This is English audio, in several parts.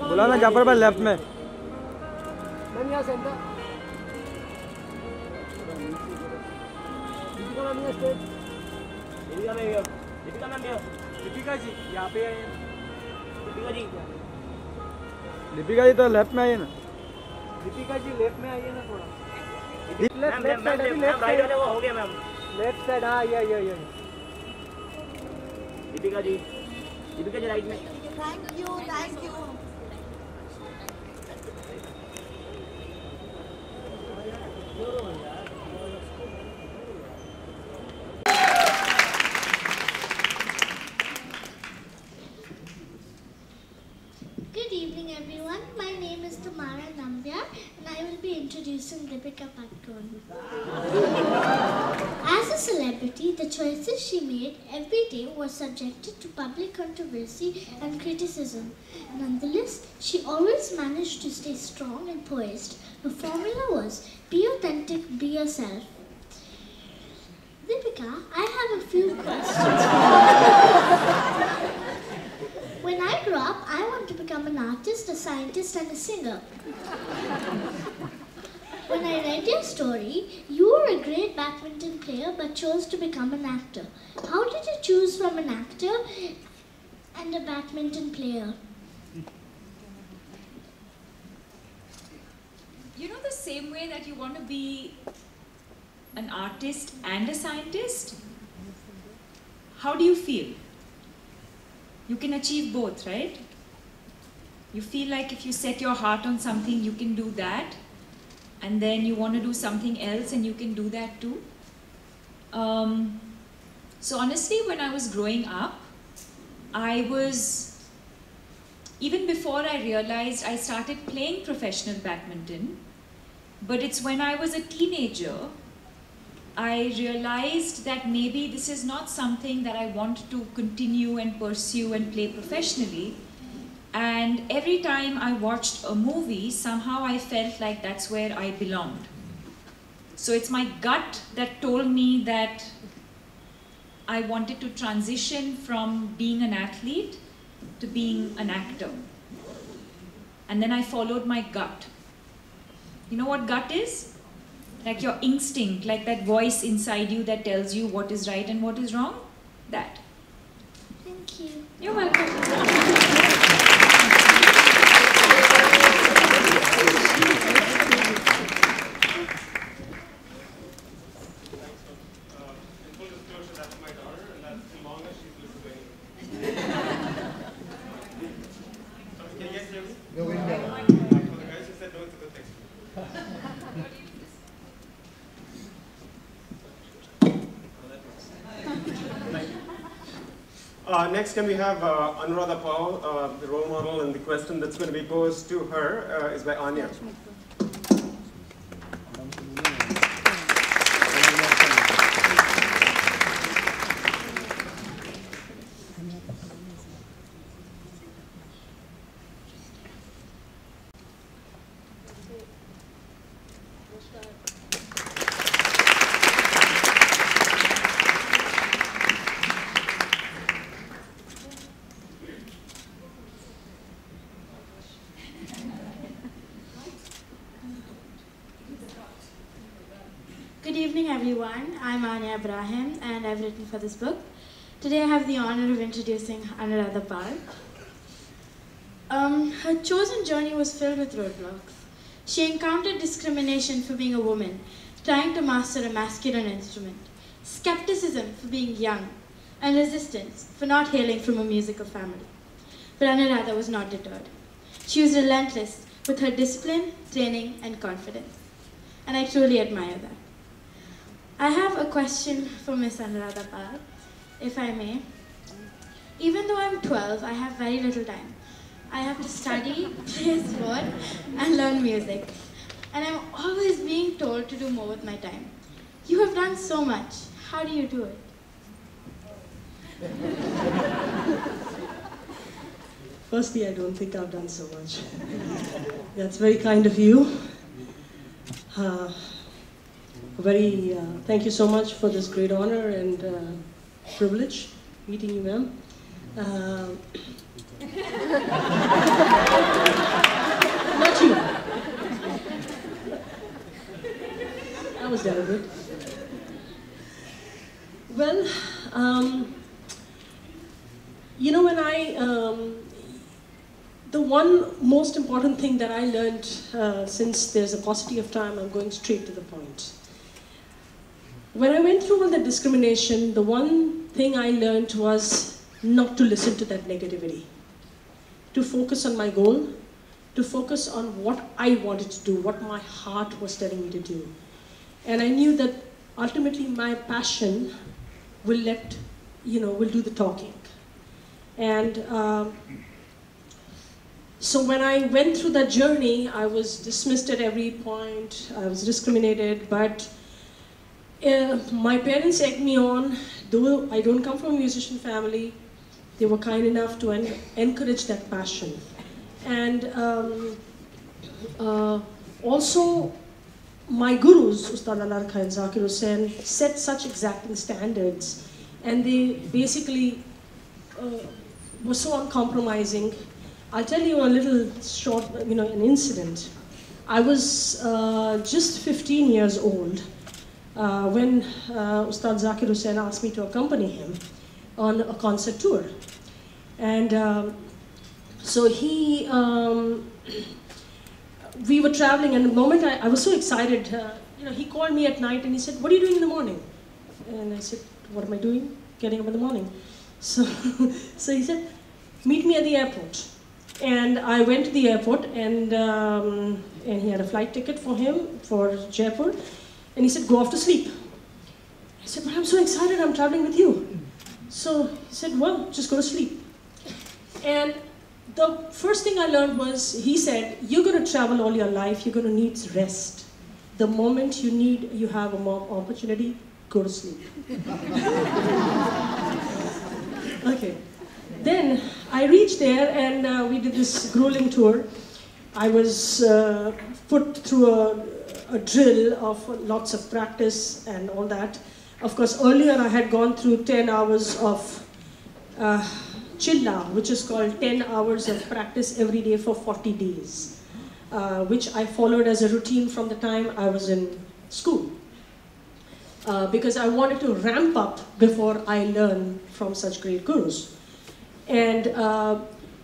बुला ना जाफर भाई लेफ्ट में। दीपिका जी यहाँ पे आइए। दीपिका जी तो लेफ्ट में आइए ना। दीपिका जी लेफ्ट में आइए ना थोड़ा। लेफ्ट साइड अभी लेफ्ट साइड वो हो गया मैम। लेफ्ट साइड हाँ ये। दीपिका जी राइट में। Thank you. Good evening everyone, my name is Tamara Nambiar and I will be introducing Deepika Padukone. As a celebrity, the choices she made every day were subjected to public controversy and criticism. Nonetheless, she always managed to stay strong and poised. Her formula was, be authentic, be yourself. Deepika, I have a few questions for you. When I grow up, I want to become an artist, a scientist and a singer. When I read your story, you were a great badminton player but chose to become an actor. How did you choose from an actor and a badminton player? You know, the same way that you want to be an artist and a scientist, how do you feel? You can achieve both, right? You feel like if you set your heart on something, you can do that. And then you want to do something else and you can do that too. So honestly, when I was growing up, even before I realized, I started playing professional badminton. But it's when I was a teenager, I realized that maybe this is not something that I want to continue and pursue and play professionally. And every time I watched a movie, somehow I felt like that's where I belonged. So it's my gut that told me that I wanted to transition from being an athlete to being an actor. And then I followed my gut. You know what gut is? Like your instinct, like that voice inside you that tells you what is right and what is wrong. That. Thank you. You're welcome. Next, can we have Anuradha Paul, the role model, and the question that's going to be posed to her is by Anya. Good evening everyone, I'm Anya Ibrahim and I've written for this book. Today I have the honor of introducing Anuradha Pal. Her chosen journey was filled with roadblocks. She encountered discrimination for being a woman, trying to master a masculine instrument, skepticism for being young, and resistance for not hailing from a musical family. But Anuradha was not deterred. She was relentless with her discipline, training, and confidence. And I truly admire that. I have a question for Miss Anuradha Pal, if I may. Even though I'm 12, I have very little time. I have to study, play sport, and learn music. And I'm always being told to do more with my time. You have done so much. How do you do it? Firstly, I don't think I've done so much. That's very kind of you. Thank you so much for this great honor, and privilege meeting you, ma'am. Not you. That was deliberate. Well, you know, when the one most important thing that I learned, since there's a paucity of time, I'm going straight to the point. When I went through all the discrimination, the one thing I learned was not to listen to that negativity, to focus on my goal, to focus on what I wanted to do, what my heart was telling me to do. And I knew that ultimately my passion will do the talking. And so when I went through that journey, I was dismissed at every point, I was discriminated, but my parents egged me on. Though I don't come from a musician family, they were kind enough to encourage that passion. And also, my gurus, Ustad Alar Khan, Zakir Hussain, set such exacting standards, and they basically were so uncompromising. I'll tell you a little short, an incident. I was just 15 years old when Ustad Zakir Hussain asked me to accompany him on a concert tour. And so we were traveling, and the moment I was so excited, he called me at night and he said, "What are you doing in the morning?" And I said, "What am I doing? Getting up in the morning." So he said, "Meet me at the airport." And I went to the airport, and he had a flight ticket for him for Jaipur, and he said, "Go off to sleep." I said, "But I'm so excited, I'm traveling with you." So he said, "Well, just go to sleep." And the first thing I learned was, he said, "You're going to travel all your life, you're going to need rest. The moment you have a more opportunity, go to sleep." Okay. Then I reached there, and we did this grueling tour. I was put through a drill of lots of practice and all that. Of course, earlier I had gone through 10 hours of Chilla, which is called 10 hours of practice every day for 40 days, which I followed as a routine from the time I was in school. Because I wanted to ramp up before I learn from such great gurus. And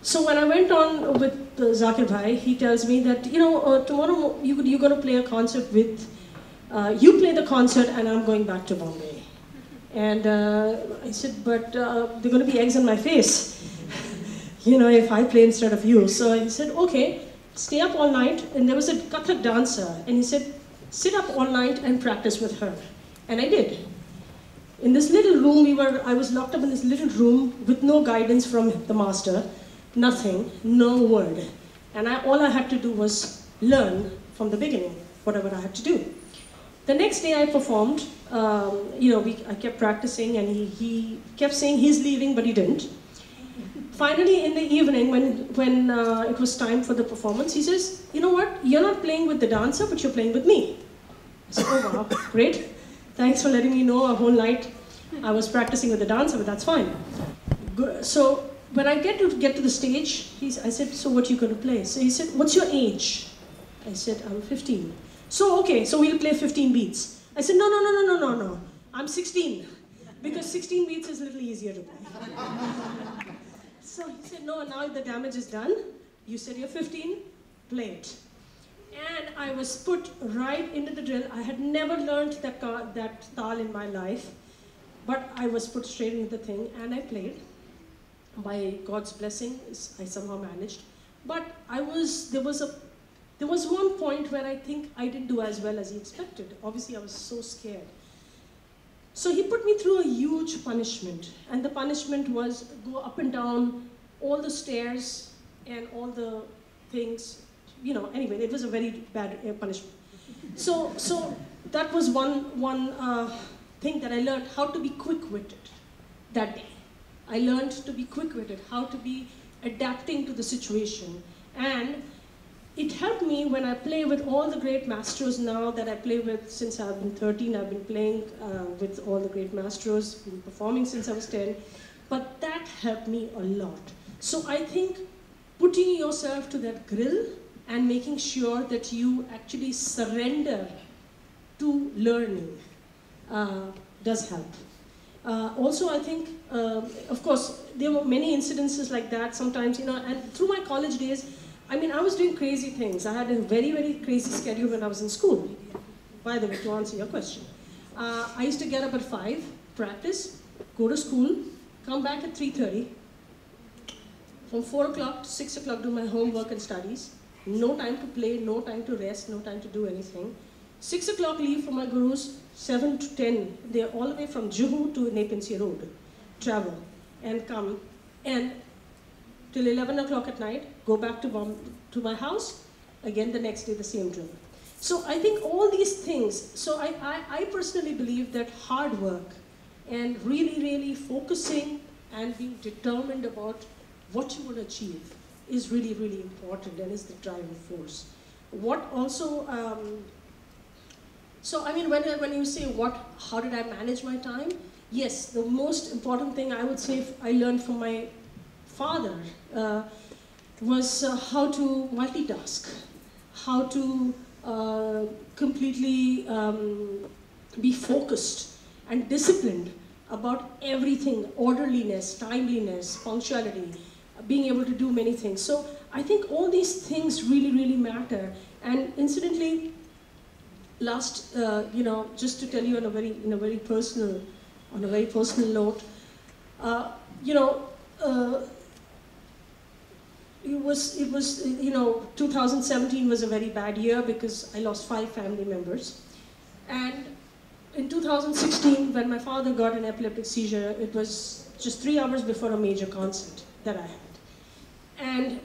so when I went on with Zakir Bhai, he tells me that, tomorrow you're going to play a concert with, you play the concert and I'm going back to Bombay. And I said, "But there are going to be eggs on my face, if I play instead of you." So he said, "Okay, stay up all night." And there was a Kathak dancer, and he said, "Sit up all night and practice with her." And I did. In this little room, I was locked up in this little room with no guidance from the master, nothing, no word. And all I had to do was learn from the beginning, whatever I had to do. The next day I performed, I kept practicing, and he kept saying he's leaving, but he didn't. Finally, in the evening, when it was time for the performance, he says, "You know what, you're not playing with the dancer, but you're playing with me." I said, "Oh wow, great. Thanks for letting me know a whole night I was practicing with the dancer, but that's fine." So when I get to the stage, I said, "So what are you going to play?" So he said, "What's your age?" I said, "I'm 15. So okay, so we'll play 15 beats. I said, No. I'm 16. Because 16 beats is a little easier to play. So he said, "No, now the damage is done. You said you're 15, play it." And I was put right into the drill. I had never learned that tal in my life, but I was put straight into the thing, and I played. By God's blessing, I somehow managed. But there was one point where I think I didn't do as well as he expected. Obviously, I was so scared. So he put me through a huge punishment, and the punishment was go up and down all the stairs and all the things. Anyway, it was a very bad punishment. So that was one thing that I learned, how to be quick-witted that day. I learned to be quick-witted, how to be adapting to the situation. And it helped me when I play with all the great maestros now that I play with since I've been 13. I've been playing with all the great maestros, been performing since I was 10. But that helped me a lot. So I think putting yourself to that grill and making sure that you actually surrender to learning does help. Also, I think, of course, there were many incidences like that sometimes, you know, and through my college days, I mean, I was doing crazy things. I had a very, very crazy schedule when I was in school. By the way, to answer your question. I used to get up at 5, practice, go to school, come back at 3:30. From 4 o'clock to 6 o'clock, do my homework and studies. No time to play, no time to rest, no time to do anything. 6 o'clock leave for my gurus, 7 to 10. They're all the way from Juhu to Nepean Sea Road. Travel and come. And till 11 o'clock at night, go back to my house. Again, the next day, the same drill. So I think all these things, so I personally believe that hard work and really, really focusing and being determined about what you want to achieve is really, really important and is the driving force. What also, so I mean, when you say how did I manage my time? Yes, the most important thing I would say I learned from my father was how to multitask, how to completely be focused and disciplined about everything, orderliness, timeliness, punctuality, being able to do many things. So I think all these things really, really matter. And incidentally, last, just to tell you on a very personal note, it was 2017 was a very bad year because I lost 5 family members. And in 2016, when my father got an epileptic seizure, it was just 3 hours before a major concert that I had. And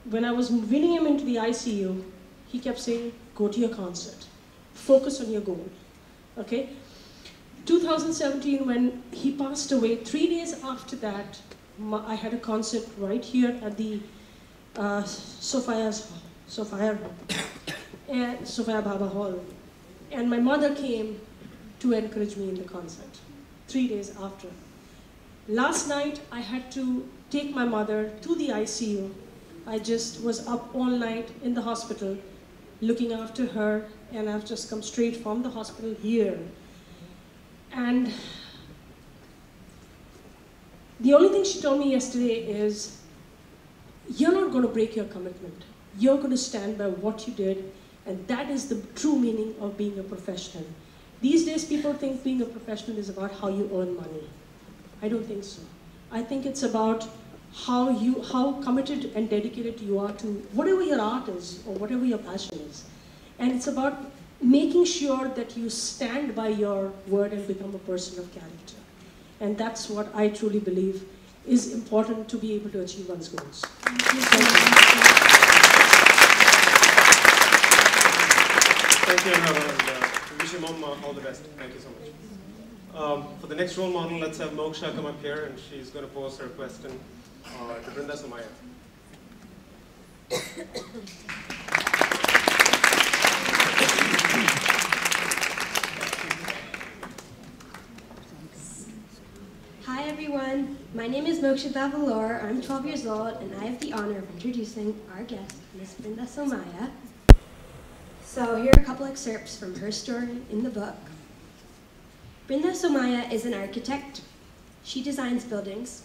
when I was winning him into the ICU, he kept saying, go to your concert, focus on your goal, okay? 2017, when he passed away, 3 days after that, I had a concert right here at the Sophia Baba Hall. And my mother came to encourage me in the concert, 3 days after. Last night, I had to take my mother to the ICU. I just was up all night in the hospital looking after her, and I've just come straight from the hospital here. And the only thing she told me yesterday is, you're not going to break your commitment. You're going to stand by what you did, and that is the true meaning of being a professional. These days, people think being a professional is about how you earn money. I don't think so. I think it's about how committed and dedicated you are to whatever your art is or whatever your passion is. And it's about making sure that you stand by your word and become a person of character. And that's what I truly believe is important to be able to achieve one's goals. Thank you, and wish your mom all the best. Thank you so much. For the next role model, let's have Moksha come up here, and she's going to pose her question to Brinda Somaiya. Hi everyone, my name is Moksha Davalor. I'm 12 years old, and I have the honor of introducing our guest, Miss Brinda Somaiya. So here are a couple excerpts from her story in the book. Brinda Somaiya is an architect. She designs buildings.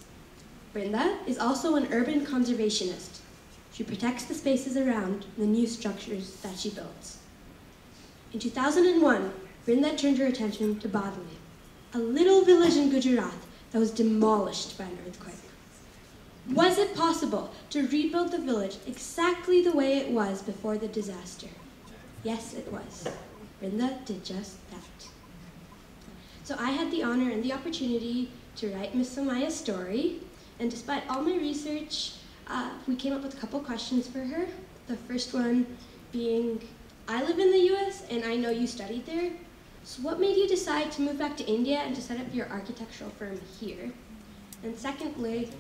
Brinda is also an urban conservationist. She protects the spaces around the new structures that she builds. In 2001, Brinda turned her attention to Badli, a little village in Gujarat that was demolished by an earthquake. Was it possible to rebuild the village exactly the way it was before the disaster? Yes, it was. Brinda did just that. So I had the honor and the opportunity to write Miss Somaiya's story, and despite all my research, we came up with a couple questions for her. The first one being, I live in the US and I know you studied there, so what made you decide to move back to India and to set up your architectural firm here? And secondly,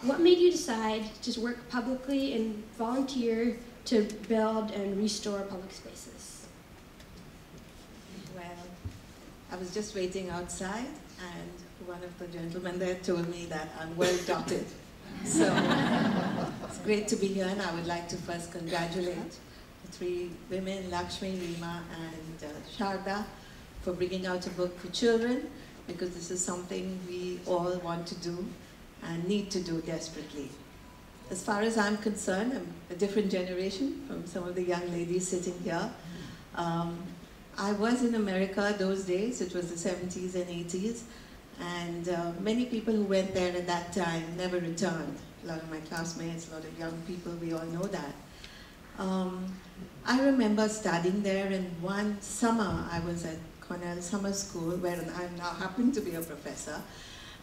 what made you decide to work publicly and volunteer to build and restore public spaces? Well, I was just waiting outside, and one of the gentlemen there told me that I'm well dotted. So it's great to be here, and I would like to first congratulate the three women, Lakshmi, Reema, and Sharda, for bringing out a book for children, because this is something we all want to do and need to do desperately. As far as I'm concerned, I'm a different generation from some of the young ladies sitting here. I was in America those days. It was the 70s and 80s. And many people who went there at that time never returned. A lot of my classmates, a lot of young people, we all know that. I remember studying there, and one summer I was at Cornell Summer School, where I now happen to be a professor.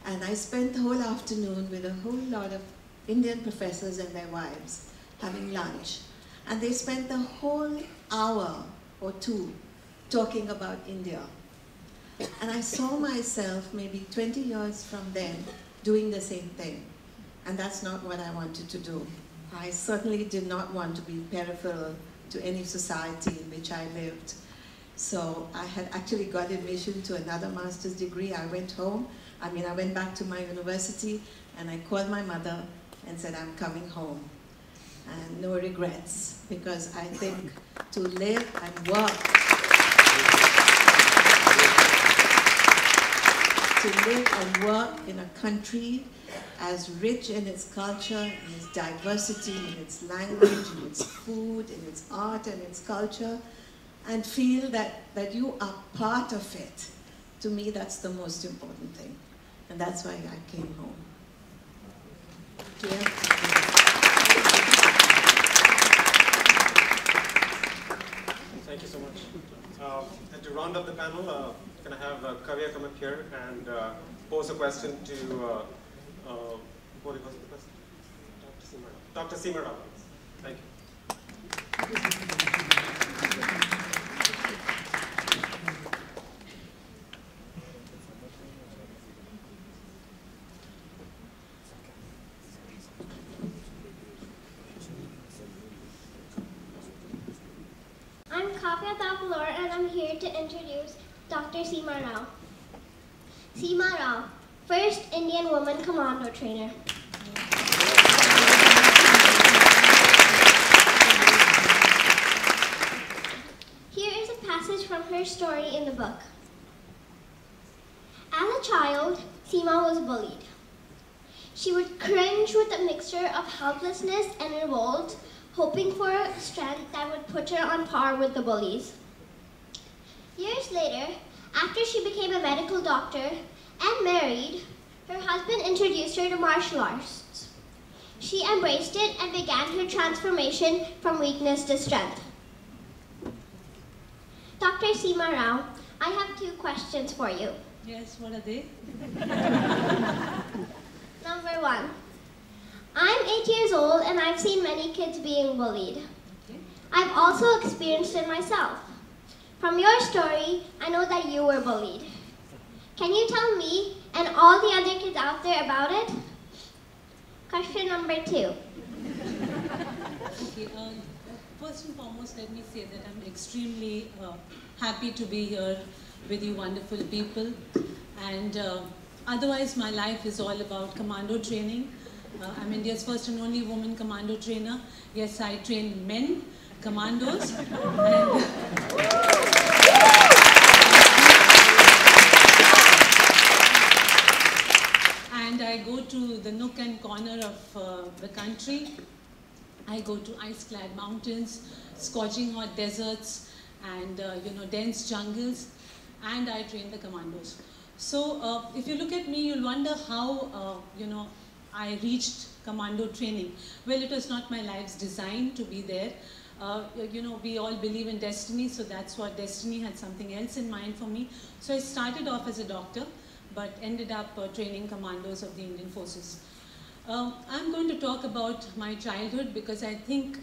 And I spent the whole afternoon with a whole lot of Indian professors and their wives having lunch. And they spent the whole hour or two talking about India. And I saw myself maybe 20 years from then doing the same thing. And that's not what I wanted to do. I certainly did not want to be peripheral to any society in which I lived. So I had actually got admission to another master's degree. I went home. I went back to my university, and I called my mother and said, I'm coming home. And no regrets, because I think to live and work, in a country as rich in its culture, in its diversity, in its language, in its food, in its art and its culture, and feel that you are part of it, to me that's the most important thing. And that's why I came home. Yeah. Thank you so much. And to round up the panel, can I have Kavya come up here and pose a question to, what was the question? Dr. Seema Rao. Thank you. I'm Kavya Tavalor, and I'm here to introduce Dr. Seema Rao. Seema Rao, first Indian woman commando trainer. Here is a passage from her story in the book. As a child, Seema was bullied. She would cringe with a mixture of helplessness and revolt, hoping for a strength that would put her on par with the bullies. Years later, after she became a medical doctor and married, her husband introduced her to martial arts. She embraced it and began her transformation from weakness to strength. Dr. Seema Rao, I have 2 questions for you. Yes, what are they? Number 1. I'm 8 years old and I've seen many kids being bullied. Okay. I've also experienced it myself. From your story, I know that you were bullied. Can you tell me and all the other kids out there about it? Question number 2. Okay, first and foremost, let me say that I'm extremely happy to be here with you wonderful people. And otherwise, my life is all about commando training. I'm India's first and only woman commando trainer. Yes, I train men commandos. And I go to the nook and corner of the country. I go to ice-clad mountains, scorching hot deserts, and dense jungles, and I train the commandos. So if you look at me, you'll wonder how I reached commando training. Well, it was not my life's design to be there. We all believe in destiny, so that's what destiny had something else in mind for me. So I started off as a doctor, but ended up training commandos of the Indian forces. I'm going to talk about my childhood because I think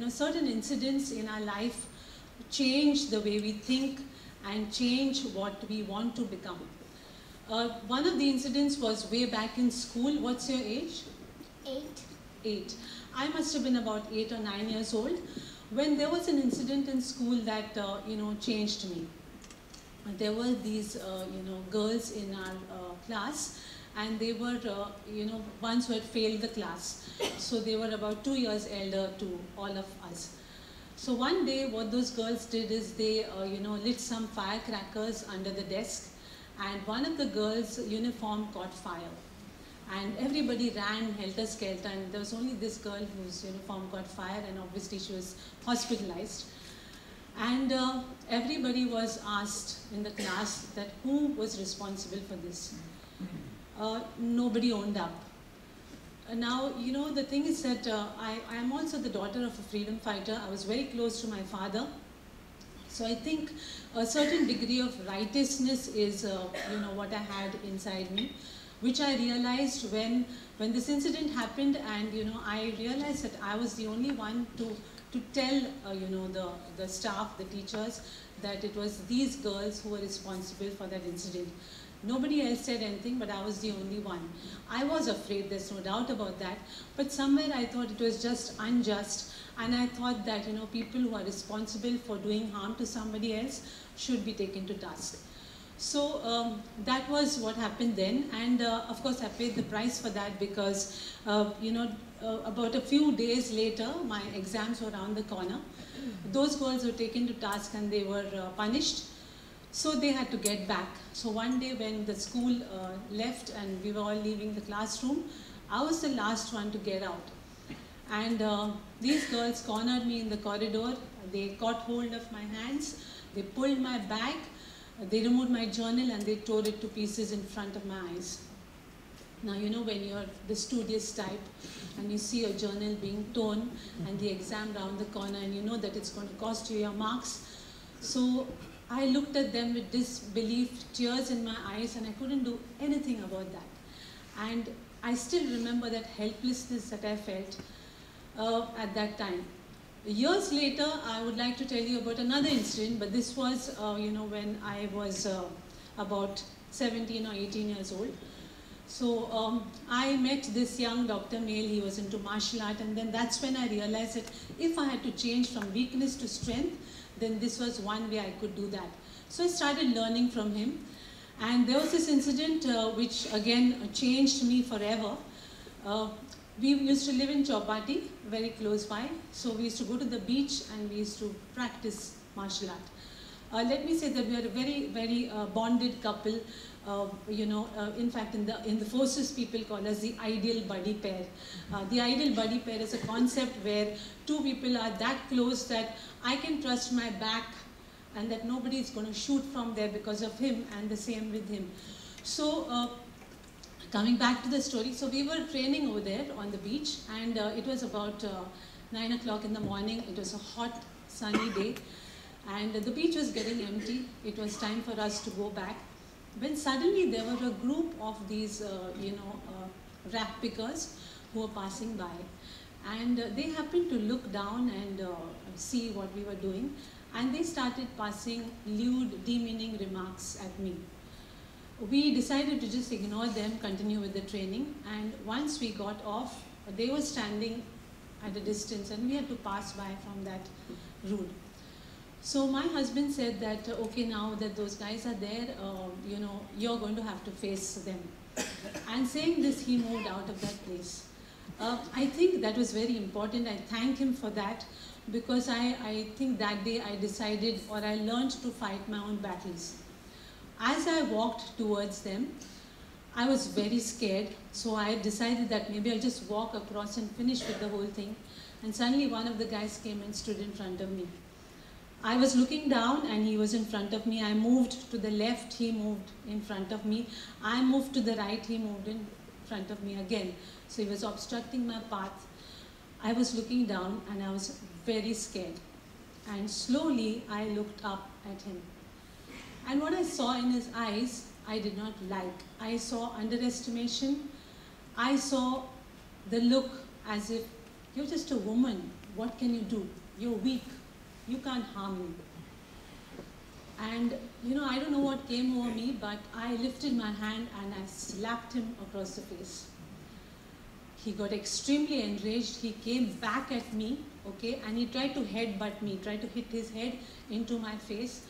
certain incidents in our life change the way we think and change what we want to become. One of the incidents was way back in school. What's your age? 8. 8. I must have been about 8 or 9 years old when there was an incident in school that, changed me. There were these, girls in our class, and they were, ones who had failed the class. So they were about 2 years elder to all of us. So one day what those girls did is they, lit some firecrackers under the desk, and one of the girls' uniform caught fire. And everybody ran helter-skelter, and there was only this girl whose uniform caught fire, and obviously she was hospitalized. And everybody was asked in the class that who was responsible for this. Nobody owned up. Now, the thing is that I am also the daughter of a freedom fighter. I was very close to my father. So I think a certain degree of righteousness is, what I had inside me, which I realized when this incident happened, and, I realized that I was the only one to tell, the staff, the teachers, that it was these girls who were responsible for that incident. Nobody else said anything, but I was the only one. I was afraid, there's no doubt about that, but somewhere I thought it was just unjust, and I thought that, people who are responsible for doing harm to somebody else should be taken to task. So that was what happened then, and of course I paid the price for that because, about a few days later, my exams were around the corner. Those girls were taken to task and they were punished. So they had to get back. So one day when the school left and we were all leaving the classroom, I was the last one to get out. And these girls cornered me in the corridor. They caught hold of my hands. They pulled my bag. They removed my journal and they tore it to pieces in front of my eyes. Now, when you're the studious type and you see your journal being torn and the exam round the corner and you know that it's going to cost you your marks. So I looked at them with disbelief, tears in my eyes, and I couldn't do anything about that. And I still remember that helplessness that I felt at that time. Years later, I would like to tell you about another incident, but this was, when I was about 17 or 18 years old. So I met this young Dr. Male. He was into martial art, and then that's when I realized that if I had to change from weakness to strength, then this was one way I could do that. So I started learning from him, and there was this incident which again changed me forever. We used to live in Chowpatty, very close by, so we used to go to the beach and we used to practice martial art. Let me say that we are a very, very bonded couple. In fact, in the forces, people call us the ideal buddy pair. The ideal buddy pair is a concept where two people are that close that I can trust my back and that nobody is going to shoot from there because of him, and the same with him. So coming back to the story, so we were training over there on the beach, and it was about 9 o'clock in the morning. It was a hot, sunny day, and the beach was getting empty. It was time for us to go back, when suddenly there were a group of these, rap pickers who were passing by. And they happened to look down and see what we were doing. And they started passing lewd, demeaning remarks at me. We decided to just ignore them, continue with the training. And once we got off, they were standing at a distance and we had to pass by from that route. So my husband said that, okay, now that those guys are there, you're going to have to face them. And saying this, he moved out of that place. I think that was very important. I thank him for that, because I think that day I decided, or I learned to fight my own battles. As I walked towards them, I was very scared. So I decided that maybe I'll just walk across and finish with the whole thing. And suddenly one of the guys came and stood in front of me. I was looking down and he was in front of me. I moved to the left, he moved in front of me. I moved to the right, he moved in front of me again. So he was obstructing my path. I was looking down and I was very scared. And slowly I looked up at him. And what I saw in his eyes, I did not like. I saw underestimation. I saw the look as if, you're just a woman. What can you do? You're weak. You can't harm me. And, I don't know what came over me, but I lifted my hand and I slapped him across the face. he got extremely enraged. He came back at me, okay, and he tried to headbutt me, tried to hit his head into my face.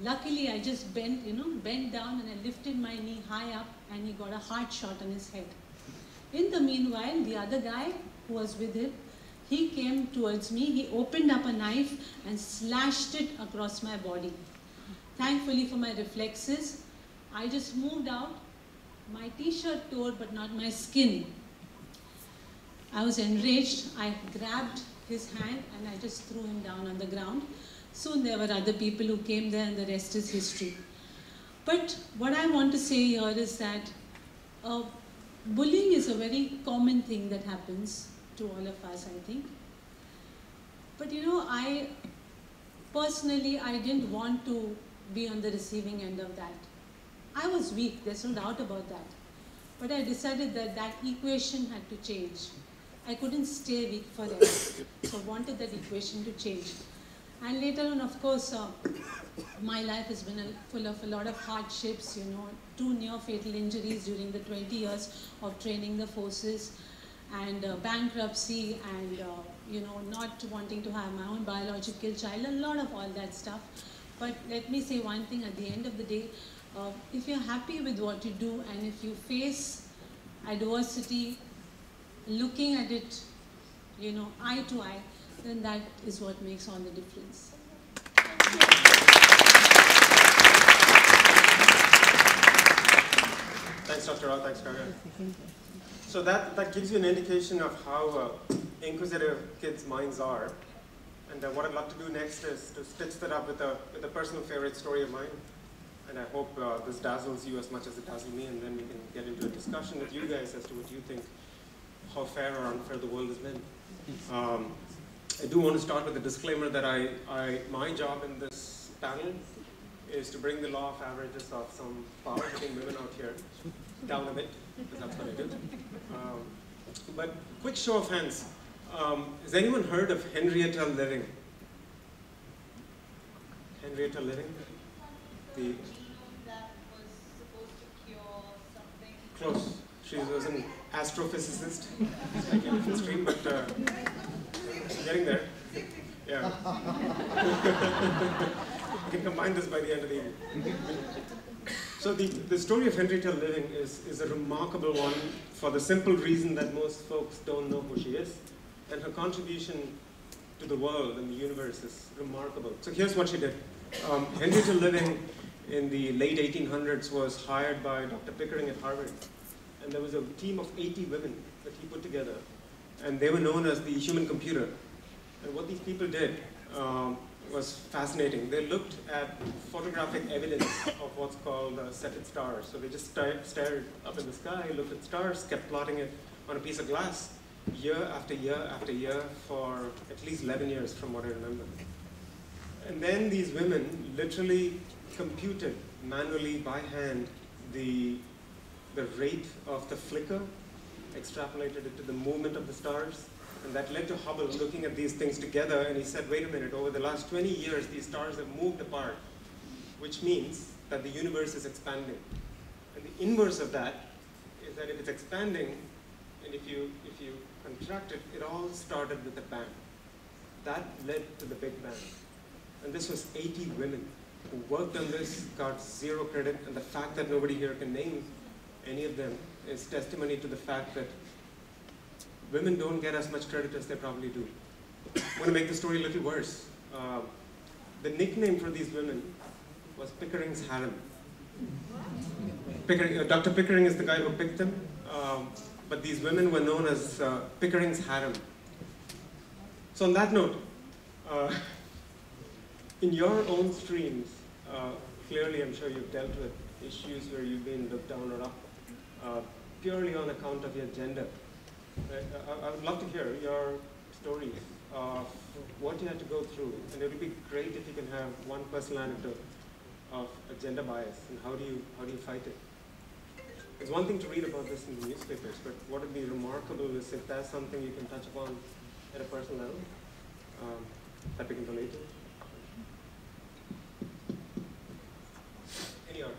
Luckily, I just bent down and I lifted my knee high up, and he got a hard shot on his head. In the meanwhile, the other guy who was with him, he came towards me, he opened up a knife and slashed it across my body. Thankfully for my reflexes, I just moved out. My t-shirt tore, but not my skin. I was enraged. I grabbed his hand and I just threw him down on the ground. Soon there were other people who came there, and the rest is history. But what I want to say here is that bullying is a very common thing that happens to all of us, I think. But I personally, I didn't want to be on the receiving end of that. I was weak, there's no doubt about that. But I decided that that equation had to change. I couldn't stay weak forever, so I wanted that equation to change. And later on, of course, my life has been full of a lot of hardships, 2 near-fatal injuries during the 20 years of training the forces, and bankruptcy, and not wanting to have my own biological child, a lot of all that stuff. But let me say one thing at the end of the day, if you're happy with what you do, and if you face adversity, looking at it, eye to eye, then that is what makes all the difference. Thanks, Dr. Rao. Thanks, Kavya. So that gives you an indication of how inquisitive kids' minds are. And what I'd love to do next is to stitch that up with a personal favorite story of mine. And I hope this dazzles you as much as it dazzles me, and then we can get into a discussion with you guys as to what you think, how fair or unfair the world has been. I do want to start with a disclaimer that my job in this panel is to bring the law of averages of some power-hitting women out here down a bit, because that's what I do. But quick show of hands. Has anyone heard of Henrietta Living? Henrietta Living? The that was supposed to cure something. Close. She was an astrophysicist. Slightly different stream, but getting there. Yeah. We can combine this by the end of the evening. So the story of Henrietta Living is a remarkable one for the simple reason that most folks don't know who she is. And her contribution to the world and the universe is remarkable. So here's what she did. Henrietta Living in the late 1800s was hired by Dr. Pickering at Harvard. And there was a team of 80 women that he put together. And they were known as the human computer. And what these people did was fascinating. They looked at photographic evidence of what's called setted stars. So they just stared up in the sky, looked at stars, kept plotting it on a piece of glass, year after year after year for at least 11 years from what I remember. And then these women literally computed manually by hand the rate of the flicker, extrapolated it to the movement of the stars, and that led to Hubble looking at these things together, and he said, wait a minute, over the last 20 years these stars have moved apart, which means that the universe is expanding. And the inverse of that is that if it's expanding, and if you contract it, it all started with a bang. That led to the Big Bang. And this was 80 women who worked on this, got zero credit, and the fact that nobody here can name any of them is testimony to the fact that women don't get as much credit as they probably do. I want to make the story a little worse. The nickname for these women was Pickering's harem. Dr. Pickering is the guy who picked them, but these women were known as Pickering's harem. So on that note, in your own streams, clearly I'm sure you've dealt with issues where you've been looked down or up, purely on account of your gender. Right? I would love to hear your stories of what you had to go through, and it would be great if you can have one personal anecdote of a gender bias, and how do you fight it? It's one thing to read about this in the newspapers, but what would be remarkable is if that's something you can touch upon at a personal level that we can relate to. Any other?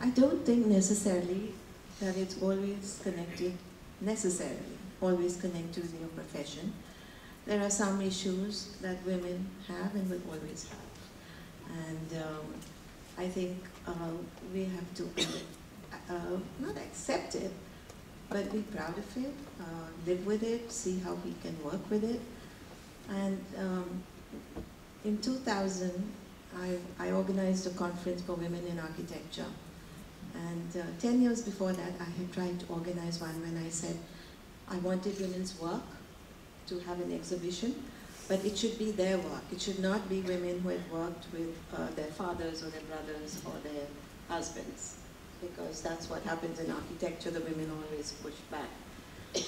I don't think necessarily that it's always connected, necessarily, always connected with your profession. There are some issues that women have and will always have. And I think we have to not accept it, but be proud of it, live with it, see how we can work with it. And in 2000, I organized a conference for women in architecture. And 10 years before that, I had tried to organize one when I said I wanted women's work to have an exhibition, but it should be their work. It should not be women who had worked with their fathers or their brothers or their husbands, because that's what happens in architecture. The women always push back.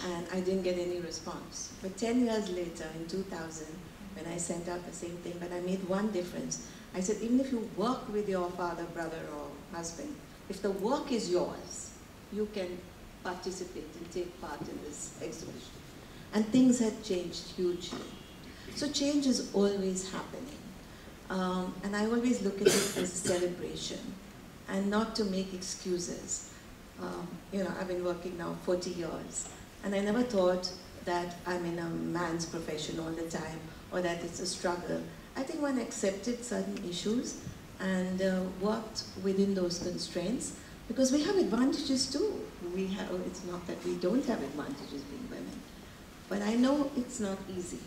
And I didn't get any response. But 10 years later, in 2000, when I sent out the same thing, but I made one difference. I said, even if you work with your father, brother, or husband, if the work is yours, you can participate and take part in this exhibition. And things had changed hugely. So change is always happening. And I always look at it as a celebration and not to make excuses. You know, I've been working now 40 years, and I never thought that I'm in a man's profession all the time or that it's a struggle. I think one accepted certain issues and worked within those constraints, because we have advantages too. It's not that we don't have advantages being women, but I know it's not easy.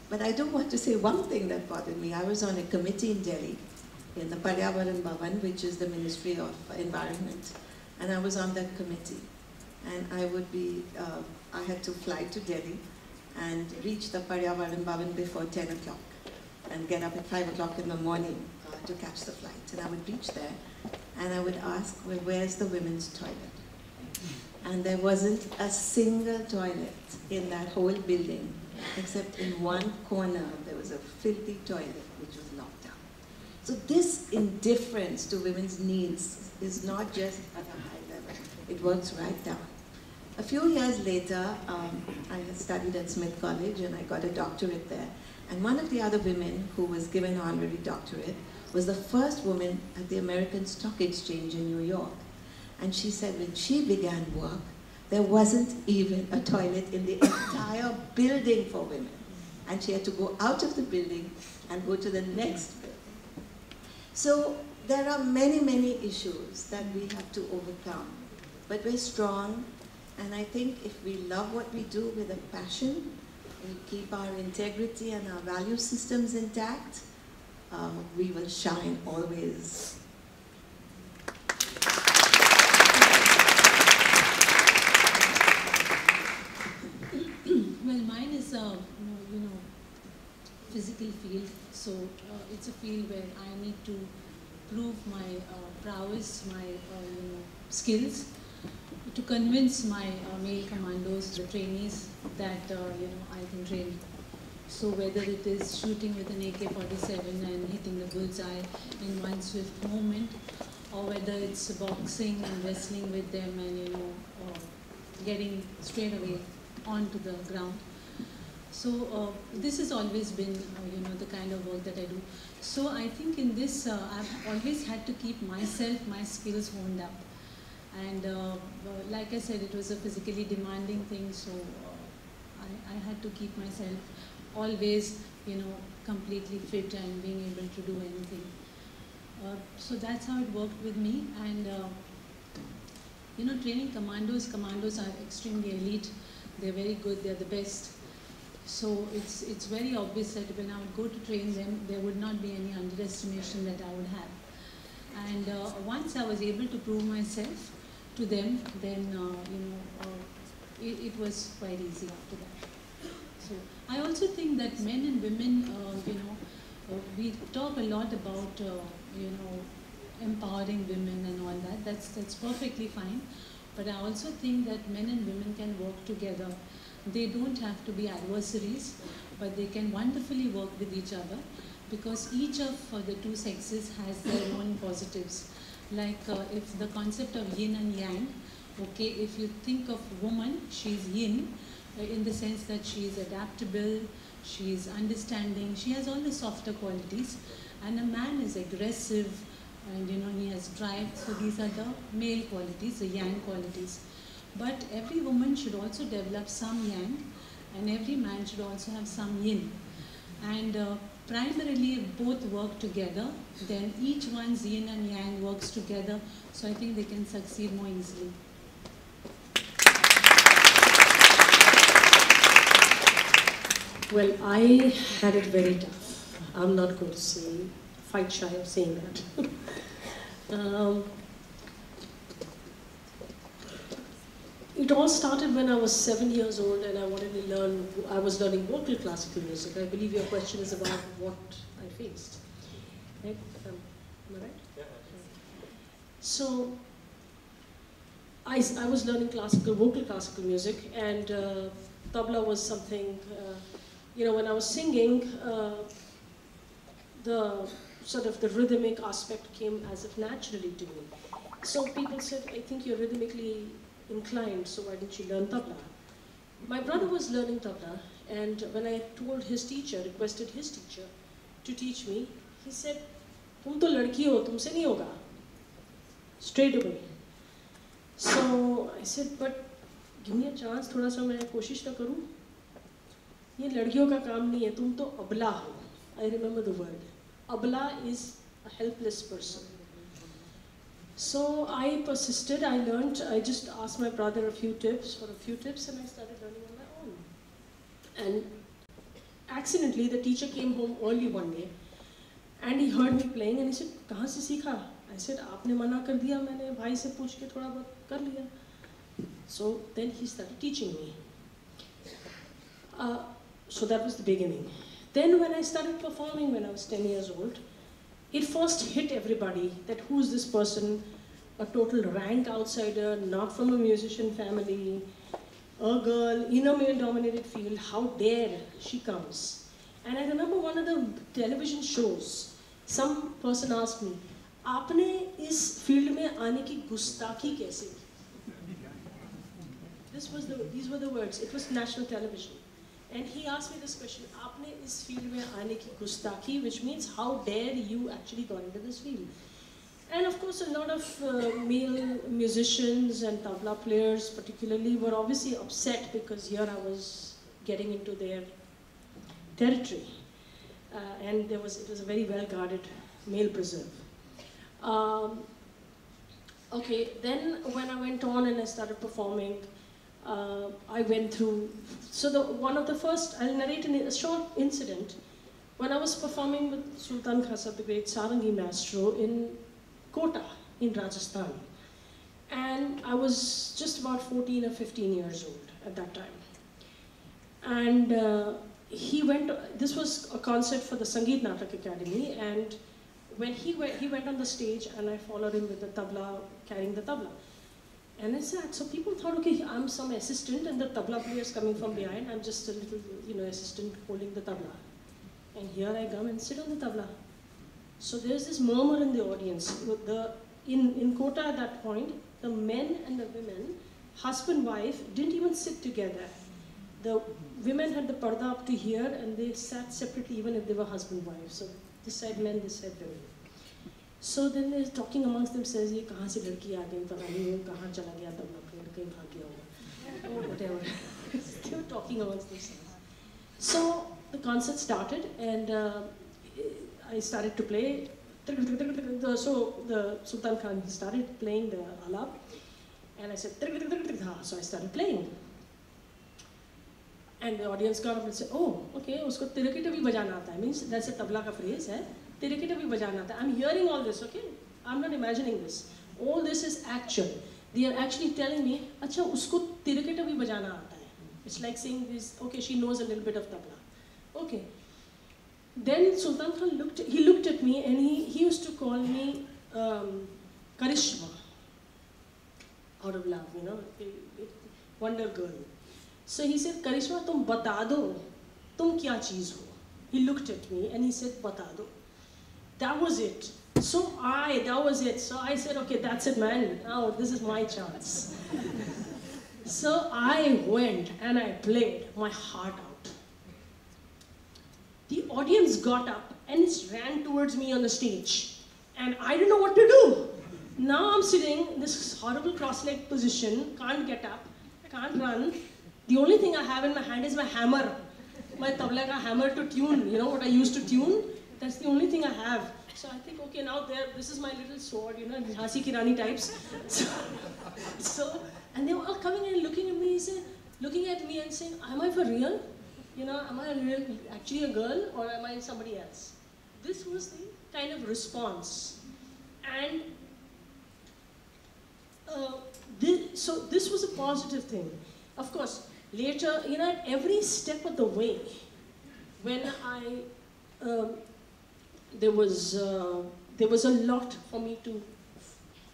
But I do want to say one thing that bothered me. I was on a committee in Delhi, in the Paryavaran Bhavan, which is the Ministry of Environment, and I was on that committee. And I had to fly to Delhi and reach the Paryavaran Bhavan before 10 o'clock and get up at 5 o'clock in the morning to catch the flight. And I would reach there and I would ask, well, where's the women's toilet? And there wasn't a single toilet in that whole building, except in one corner there was a filthy toilet which was locked down. So this indifference to women's needs is not just at a high level, it works right down. A few years later, I had studied at Smith College and I got a doctorate there. And one of the other women who was given an honorary doctorate was the first woman at the American Stock Exchange in New York. And she said when she began work, there wasn't even a toilet in the entire building for women. And she had to go out of the building and go to the next building. So there are many, many issues that we have to overcome. But we're strong, and I think if we love what we do with a passion, we keep our integrity and our value systems intact, we will shine always. Well, mine is physical field, so it's a field where I need to prove my prowess, my skills, to convince my male commandos, the trainees, that I can train. So whether it is shooting with an AK-47 and hitting the bullseye in one swift movement, or whether it's boxing and wrestling with them and getting straight away onto the ground. So this has always been the kind of work that I do. So I think in this I've always had to keep myself, my skills honed up. And like I said, it was a physically demanding thing, so I had to keep myself always, completely fit and being able to do anything. So that's how it worked with me. And training commandos are extremely elite. They're very good. They're the best. So it's very obvious that when I would go to train them, there would not be any underestimation that I would have. And once I was able to prove myself to them, then it was quite easy after that. So I also think that men and women, we talk a lot about empowering women and all that. That's perfectly fine. But I also think that men and women can work together. They don't have to be adversaries, but they can wonderfully work with each other, because each of the two sexes has their own positives. Like if the concept of yin and yang, okay, if you think of woman, she's yin in the sense that she is adaptable, she is understanding, she has all the softer qualities, and a man is aggressive, and he has drive. So these are the male qualities, the yang qualities. But every woman should also develop some yang, and every man should also have some yin. And primarily, if both work together, then each one's yin and yang works together. So I think they can succeed more easily. Well, I had it very tough. I'm not going to say, fight shy of saying that. It all started when I was 7 years old and I wanted to learn, I was learning vocal classical music. I believe your question is about what I faced. Right? Am I right? Yeah. So, I was learning vocal classical music, and tabla was something, when I was singing, the sort of the rhythmic aspect came as if naturally to me. So people said, I think you're rhythmically inclined, so why didn't you learn tabla? My brother was learning tabla, and when I told his teacher, requested his teacher to teach me, he said, "Tum to ladki ho, tumse nahi hoga." Straight away. So I said, but give me a chance, thoda sa main koshish na karu. Ye ladkiyon ka kaam nahi hai, tum to abla ho. I remember the word. Abla is a helpless person. So I persisted, I learned, I just asked my brother a few tips, and I started learning on my own. And accidentally, the teacher came home early one day, and he heard me playing, and he said, "Kahan se seekha?" I said, "Aapne mana kar diya, maine bhai se pooch ke thoda bahut kar liya." So then he started teaching me. So that was the beginning. Then when I started performing when I was 10 years old, it first hit everybody that who's this person, a total rank outsider, not from a musician family, a girl in a male-dominated field, how dare she comes. And I remember one of the television shows, some person asked me, "Aapne is field mein aane ki gustaki kaise ki?" These were the words. It was national television. And he asked me this question, "Aapne is field mein aane ki gustaki," which means how dare you actually got into this field. And of course, a lot of male musicians and tabla players particularly were obviously upset because here I was getting into their territory. And it was a very well-guarded male preserve. Okay, then when I went on and I started performing, I went through, one of the first, I'll narrate a short incident. When I was performing with Sultan Khasa, the great Sarangi maestro, in Kota, in Rajasthan. And I was just about 14 or 15 years old at that time. And this was a concert for the Sangeet Natak Academy, and when he went on the stage, and I followed him with the tabla, carrying the tabla. And it's sad. So people thought, okay, I'm some assistant and the tabla player is coming from behind. I'm just a little, assistant holding the tabla. And here I come and sit on the tabla. So there's this murmur in the audience. In Kota at that point, the men and the women, husband, wife, didn't even sit together. The women had the parda up to here and they sat separately even if they were husband, wife. So this side men, this side women. So then they're talking amongst themselves, "Ye kahan se ladki aa gayi, pata nahi wo kahan chala gaya tabla player, kahin bhag gaya hoga," or whatever. They were talking amongst themselves. So the concert started and I started to play. So the Sultan Khan, he started playing the alap, and I said, so I started playing. And the audience got up and said, "Oh, okay, usko tirakita bhi bajana aata hai." Means that's a tabla ka phrase hai. Tirakita bhi bajana aata hai. I'm hearing all this, okay? I'm not imagining this. All this is actual. They are actually telling me, "Acha, usko tirakita bhi bajana aata hai." It's like saying this, okay, she knows a little bit of tabla. Okay. Then Sultan Khan looked at me and he used to call me Karishma, out of love, wonder girl. So he said, "Karishma, tum bata do, tum kya cheez ho?" He looked at me and he said, "Bata do." That was it. So that was it. So I said, "Okay, that's it, man. Now this is my chance." So I went and I played my heart out. The audience got up and ran towards me on the stage. And I didn't know what to do. Now I'm sitting in this horrible cross-legged position, can't get up, can't run. The only thing I have in my hand is my hammer. My tabla ka hammer to tune, you know what I used to tune? That's the only thing I have. So I think, okay, now this is my little sword, you know, Jhansi Ki Rani types. And they were all coming and looking at me and saying, am I for real? You know, am I actually a girl or am I somebody else? This was the kind of response. And so this was a positive thing. Of course, later, you know, at every step of the way, when there was a lot for me to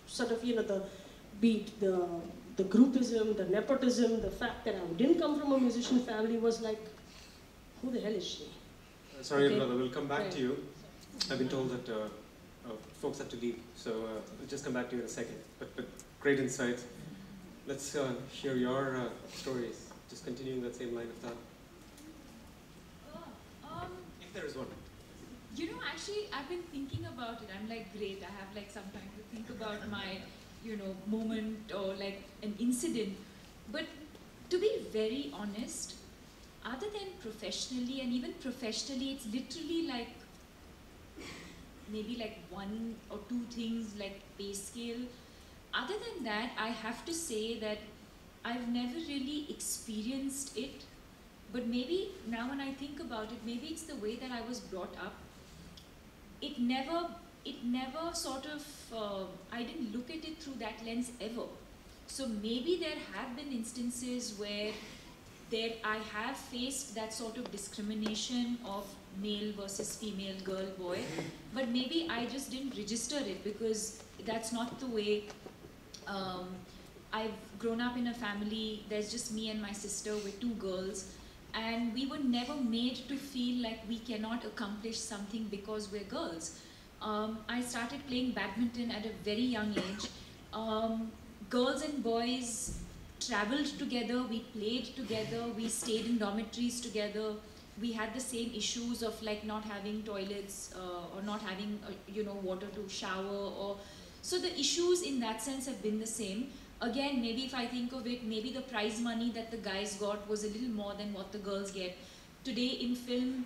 sort of, you know, the groupism, the nepotism, the fact that I didn't come from a musician family was like, who the hell is she? Sorry, okay. Brother, we'll come back to you. I've been told that folks have to leave, so we'll just come back to you in a second. But great insights. Let's hear your stories. Just continuing that same line of thought. If there is one. You know, actually, I've been thinking about it. I'm like, great, I have like some time to think about my, you know, moment or like an incident. But to be very honest, other than professionally, and even professionally, it's literally like, maybe like one or two things like pay scale. Other than that, I have to say that I've never really experienced it. But maybe now when I think about it, maybe it's the way that I was brought up. It never sort of, I didn't look at it through that lens ever. So maybe there have been instances where I have faced that sort of discrimination of male versus female, girl, boy, but maybe I just didn't register it because that's not the way. I've grown up in a family, there's just me and my sister, we're two girls, and we were never made to feel like we cannot accomplish something because we're girls. I started playing badminton at a very young age. Girls and boys traveled together, we played together, we stayed in dormitories together. We had the same issues of like not having toilets or not having you know, water to shower. So the issues in that sense have been the same. Again, maybe if I think of it, maybe the prize money that the guys got was a little more than what the girls get. Today in film,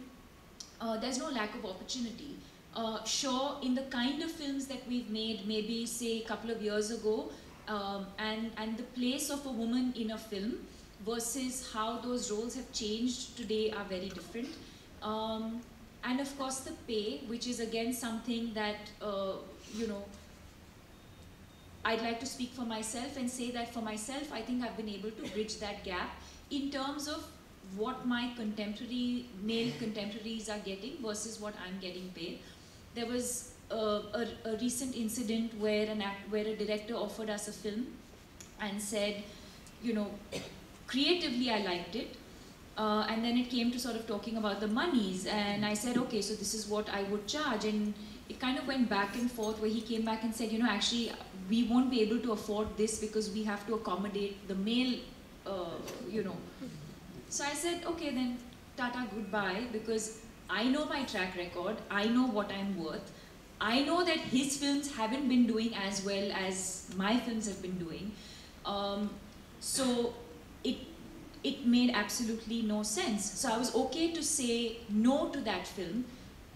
there's no lack of opportunity. Sure, in the kind of films that we've made, maybe say a couple of years ago, and the place of a woman in a film versus how those roles have changed today are very different. And of course the pay, which is again something that, you know, I'd like to speak for myself and say that for myself, I think I've been able to bridge that gap in terms of what my male contemporaries are getting versus what I'm getting paid. There was a recent incident where a director offered us a film and said, you know, creatively I liked it, and then it came to sort of talking about the monies, and I said, okay, so this is what I would charge, and it kind of went back and forth where he came back and said, you know, actually we won't be able to afford this because we have to accommodate the male, you know. So I said, okay then, tata, goodbye, because I know my track record, I know what I'm worth, I know that his films haven't been doing as well as my films have been doing. So it made absolutely no sense. So I was okay to say no to that film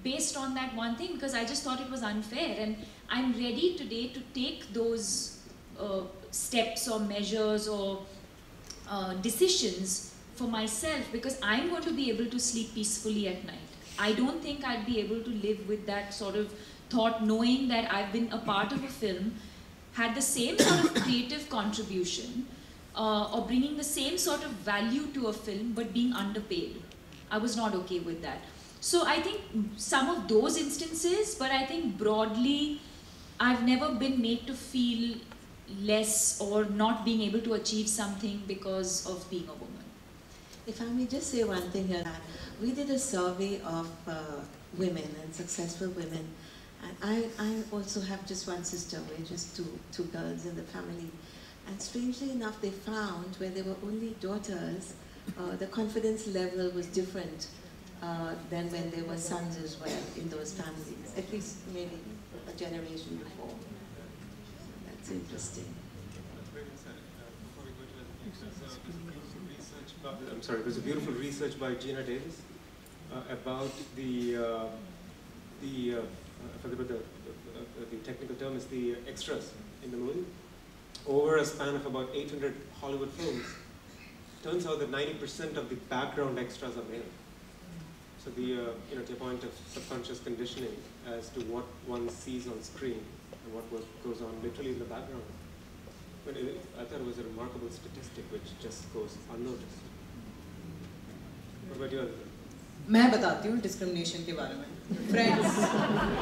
based on that one thing because I just thought it was unfair, and I'm ready today to take those steps or measures or decisions for myself because I'm going to be able to sleep peacefully at night. I don't think I'd be able to live with that sort of thought knowing that I've been a part of a film, had the same sort of creative contribution, or bringing the same sort of value to a film but being underpaid. I was not okay with that. So I think some of those instances, but I think broadly, I've never been made to feel less or not being able to achieve something because of being a woman. If I may just say one thing here. We did a survey of women and successful women, and I also have just one sister. We're just two girls in the family. And strangely enough, they found where there were only daughters, the confidence level was different than when there were sons as well in those families. At least maybe generation before. That's interesting. I'm sorry, there's a beautiful research by Gina Davis about I forget what the technical term is, the extras in the movie. Over a span of about 800 Hollywood films, turns out that 90% of the background extras are male. So to your point of subconscious conditioning as to what one sees on screen and what goes on literally in the background. But I thought it was a remarkable statistic which just goes unnoticed. What about you? मैं बताती हूँ discrimination के बारे में. Friends,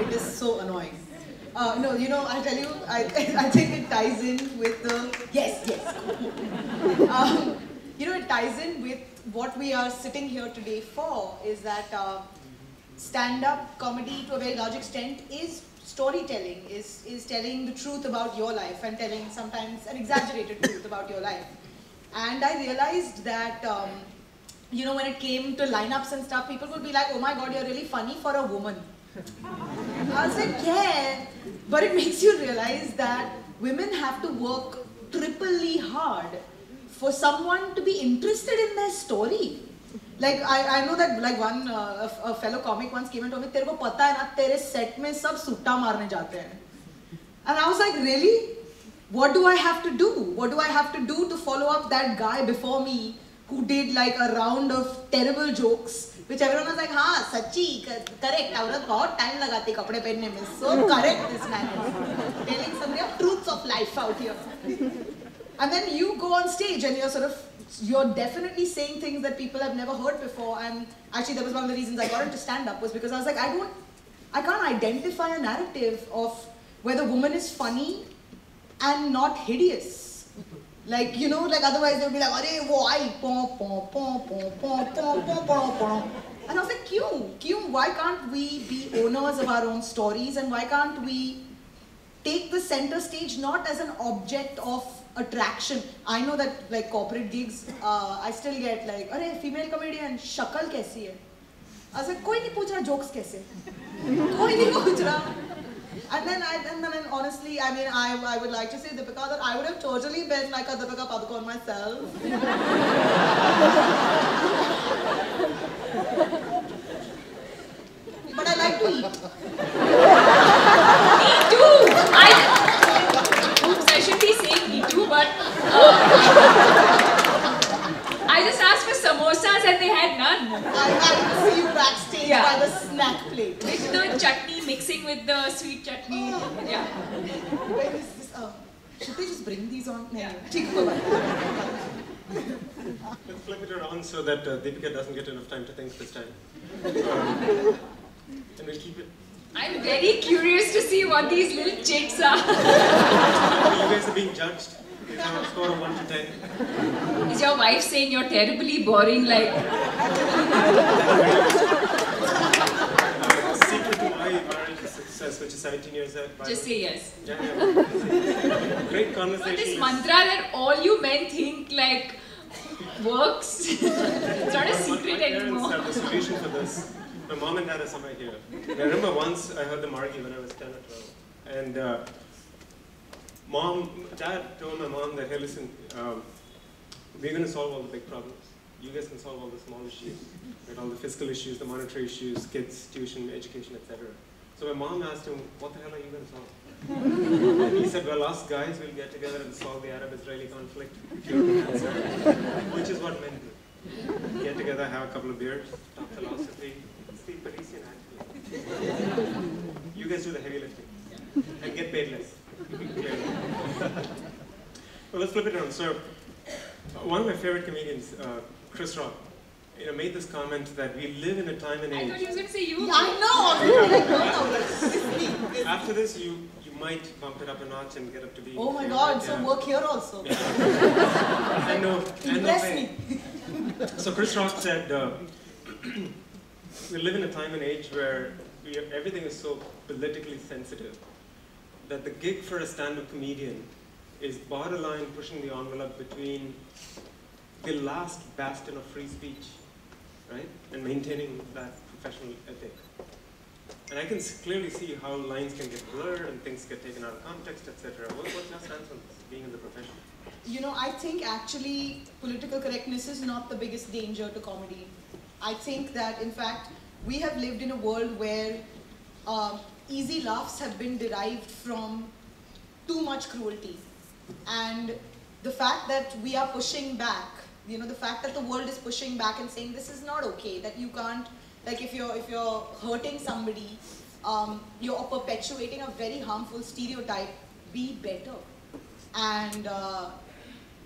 it is so annoying. No, I'll tell you, I think it ties in with the, yes. It ties in with what we are sitting here today for, is that stand-up comedy to a very large extent is storytelling, is telling the truth about your life and telling sometimes an exaggerated truth about your life. And I realized that, when it came to lineups and stuff, people would be like, oh my God, you're really funny for a woman. I was like, yeah, but it makes you realize that women have to work triply hard for someone to be interested in their story. Like, I know that like a fellow comic once came and told me, "Tere ko pata hai na, tere set mein sab sutta marne jate hain." And I was like, really? What do I have to do? What do I have to do to follow up that guy before me who did like a round of terrible jokes? Which everyone was like, हाँ, सच्ची, correct, औरत बहुत time लगाती कपड़े पहनने में. So correct, this man is telling some real truths of life out here. And then you go on stage and you're definitely saying things that people have never heard before. And actually, that was one of the reasons I got into stand-up, was because I was like, I can't identify a narrative of where the woman is funny and not hideous. Like, like otherwise they'll be like, "Arey, wo ai, pom, pom, pom, pom, pom, pom, pom, pom, pom." And I was like, Kyun? Why can't we be owners of our own stories, and why can't we take the center stage not as an object of attraction? I know that like corporate gigs, I still get like, "Arey, female comedian, shakal kaisi hai?" I was like, "Koi nahi puch raha jokes kaise? Koi nahi puch raha." And then honestly, I would like to say, Deepika, that I would have totally been like a Deepika Padukone myself. But I like to eat. Me too! Oops, I should be saying me too, but I just asked for samosas and they had none. I see you backstage by the snack plate. With the chutney, mixing with the sweet chutney. Yeah. When is this? Should they just bring these on? Yeah. Let's flip it around so that Deepika doesn't get enough time to think this time. And we'll keep it. I'm very curious to see what these little chicks are. You guys are being judged. It's a score of 1 to 10. Is your wife saying you're terribly boring, like... Secret to my marriage success, which is 17 years old. Just say yes. Yeah. Great conversation. But this mantra that all you men think like works. It's not a secret anymore. My parents have the solution for this. My mom and dad are somewhere here. And I remember once I heard them argue when I was 10 or 12. And Dad told my mom that, hey, listen, we're going to solve all the big problems. You guys can solve all the small issues, right? All the fiscal issues, the monetary issues, kids, tuition, education, etc. So my mom asked him, what the hell are you going to solve? And he said, well, us guys will get together and solve the Arab-Israeli conflict, cure the cancer, which is what men do. Get together, have a couple of beers, talk philosophy, speak Parisian actually. You guys do the heavy lifting and get paid less. Well, let's flip it around. So, one of my favorite comedians, Chris Rock, made this comment that we live in a time and age. I thought he was going to say you. Yeah, I know. After this, you might bump it up a notch and get up to be. Oh my God! So work here also. Yeah. I know. Impress me. So Chris Rock said, we live in a time and age where everything is so politically sensitive that the gig for a stand-up comedian is borderline pushing the envelope between the last bastion of free speech, right, and maintaining that professional ethic. and I can clearly see how lines can get blurred and things get taken out of context, etc. What's your stance on this, being in the profession? You know, I think actually political correctness is not the biggest danger to comedy. I think that, in fact, we have lived in a world where easy laughs have been derived from too much cruelty. And the fact that we are pushing back, you know, the fact that the world is pushing back and saying this is not okay, that you can't, like if you're hurting somebody, you're perpetuating a very harmful stereotype, be better. And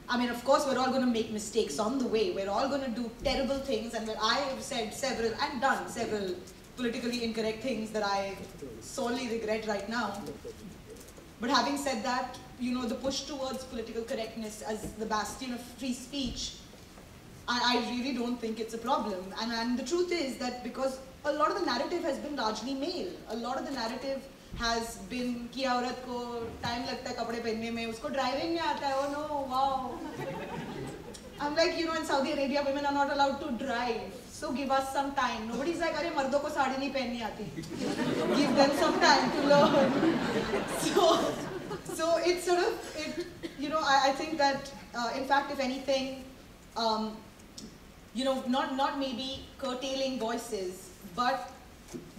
I mean, of course, we're all going to make mistakes on the way. We're all going to do terrible things, and I have said several and done several politically incorrect things that I sorely regret right now. But having said that, you know, the push towards political correctness as the bastion of free speech, I really don't think it's a problem. And the truth is that because a lot of the narrative has been largely male, a lot of the narrative has been कि औरत को time लगता है कपड़े पहनने में, उसको driving में आता है, oh no, wow. I'm like, you know, in Saudi Arabia, women are not allowed to drive. So give us some time. Nobody's like, अरे मर्दों को साड़ी नहीं पहननी आती. Give them some time to learn. So it's sort of, you know, I think that, in fact, if anything, you know, not maybe curtailing voices, but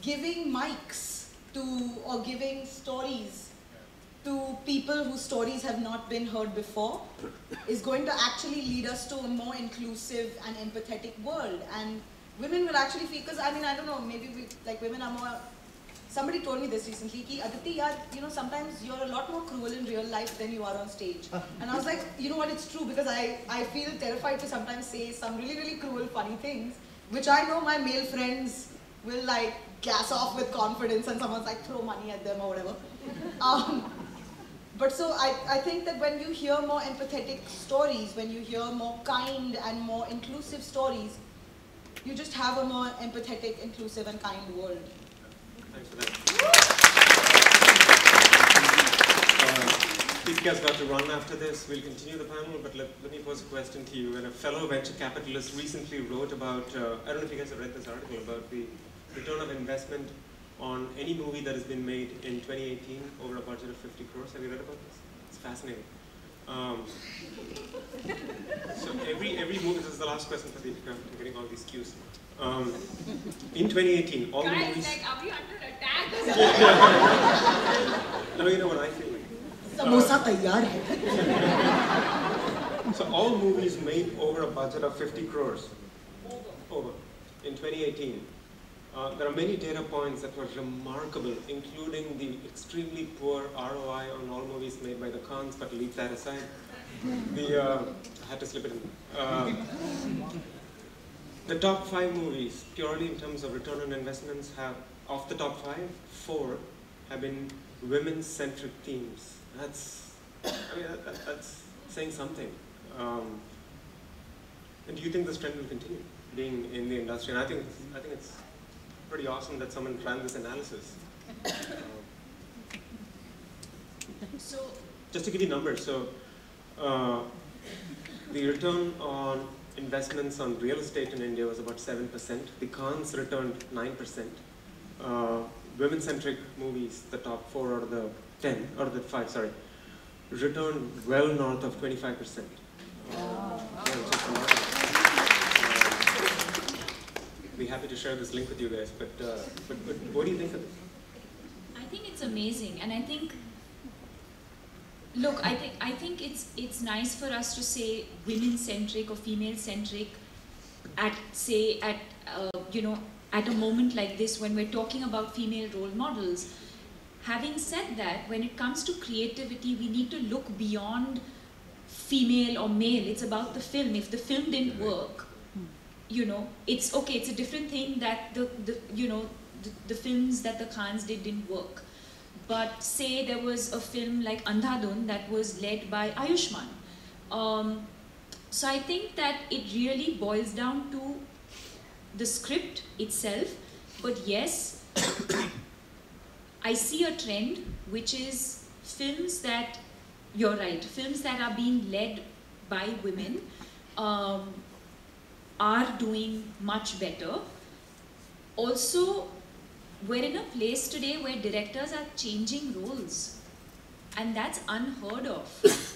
giving mics to, or giving stories to people whose stories have not been heard before is going to actually lead us to a more inclusive and empathetic world. And women will actually feel, because I mean, I don't know, maybe we, like women are more, somebody told me this recently, ki Aditi, yaar, you know, sometimes you're a lot more cruel in real life than you are on stage. And I was like, you know what, it's true, because I feel terrified to sometimes say some really, really cruel, funny things, which I know my male friends will like gas off with confidence and someone's like throw money at them or whatever. But so I think that when you hear more empathetic stories, when you hear more kind and more inclusive stories, you just have a more empathetic, inclusive and kind world. Thanks for that. Deepika's got to run after this. We'll continue the panel, but let me pose a question to you. And a fellow venture capitalist recently wrote about, I don't know if you guys have read this article, about the return of investment on any movie that has been made in 2018 over a budget of 50 crores. Have you read about this? It's fascinating. So every movie, this is the last question for Deepika. I'm getting all these cues. In 2018, all the movies... Guys, like, are we under attack? No, you know what I feel like. Samosa taiyar hai. So all movies made over a budget of 50 crores, over, in 2018, there are many data points that were remarkable, including the extremely poor ROI on all movies made by the Khans, but leave that aside. I had to slip it in. The top 5 movies, purely in terms of return on investments, have, of the top 5, 4 have been women-centric themes. That's saying something. And do you think this trend will continue, being in the industry? And I think it's pretty awesome that someone ran this analysis. So, just to give you numbers, so the return on investments on real estate in India was about 7%. The Khans returned 9%. Women-centric movies, the top 4 out of the 10, or the 5, sorry, returned well north of 25%. Be happy to share this link with you guys, but what do you think of this? I think it's amazing, and I think, look, I think it's nice for us to say women-centric or female-centric at you know, at a moment like this when we're talking about female role models. Having said that, when it comes to creativity, we need to look beyond female or male. It's about the film. If the film didn't work, you know, it's okay. It's a different thing that the films that the Khans didn't work. But say there was a film like Andhadhun that was led by Ayushmann. So I think that it really boils down to the script itself. But yes, I see a trend which is films that, you're right, films that are being led by women are doing much better. Also, we're in a place today where directors are changing roles. And that's unheard of.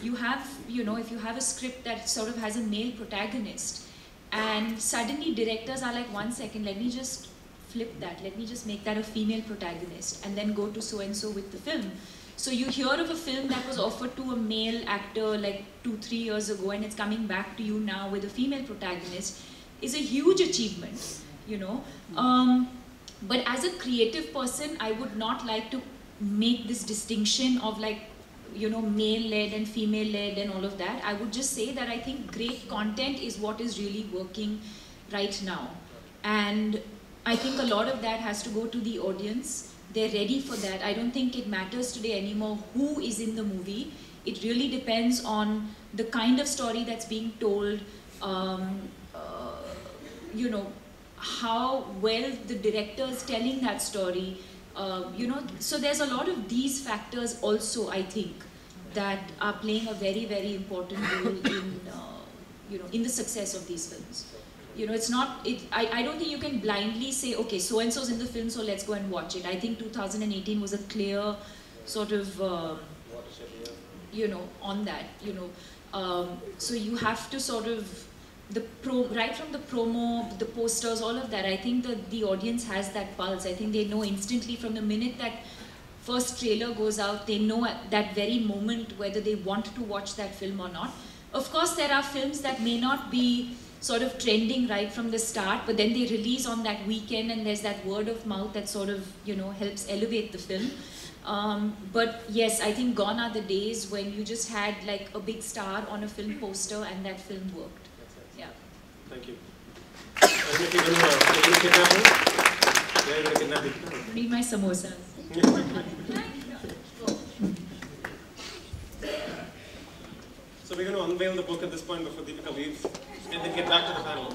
You have, you know, if you have a script that sort of has a male protagonist, and suddenly directors are like, 1 second, let me just flip that, let me just make that a female protagonist, and then go to so-and-so with the film. So you hear of a film that was offered to a male actor like 2-3 years ago, and it's coming back to you now with a female protagonist, is a huge achievement, you know. But as a creative person, I would not like to make this distinction of like, you know, male-led and female-led and all of that. I would just say that I think great content is what is really working right now. And I think a lot of that has to go to the audience. They're ready for that. I don't think it matters today anymore who is in the movie. It really depends on the kind of story that's being told, you know, how well the director is telling that story. You know, so there's a lot of these factors also, I think, that are playing a very, very important role in, you know, in the success of these films. You know, it's not, I don't think you can blindly say, okay, so-and-so's in the film, so let's go and watch it. I think 2018 was a clear sort of, you know, on that, you know. So you have to sort of, right from the promo, the posters, all of that, I think that the audience has that pulse. I think they know instantly from the minute that first trailer goes out, they know at that very moment whether they want to watch that film or not. Of course, there are films that may not be sort of trending right from the start, but then they release on that weekend and there's that word of mouth that sort of, you know, helps elevate the film. But yes, I think gone are the days when you just had like a big star on a film poster and that film worked. Yeah. Thank you. Read my samosas. So we're going to unveil the book at this point before Deepika leaves, and then get back to the panel.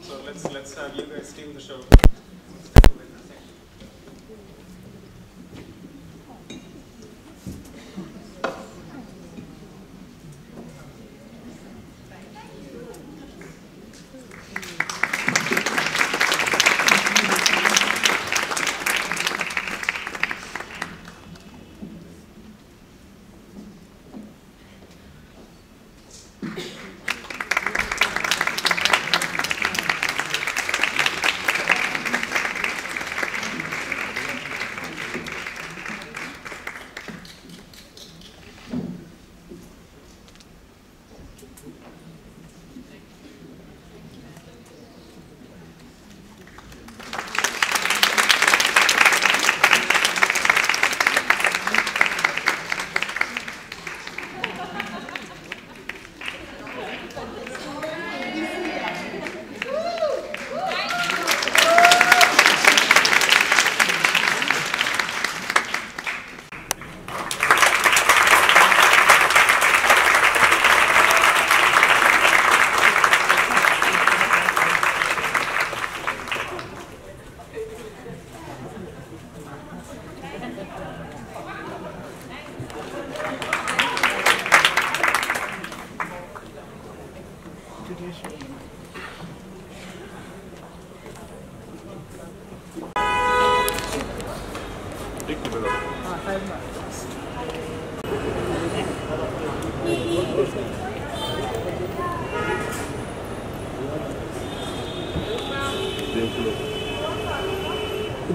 So let's have you guys steal the show.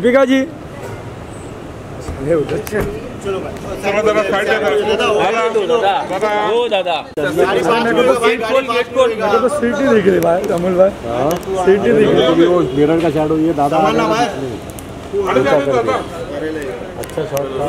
Deepika ji चलो तो seat ही दिख रही भाई अमूल भाई, seat ही दिख रही। वो mirror का शैडो ये दादा अच्छा शॉट था।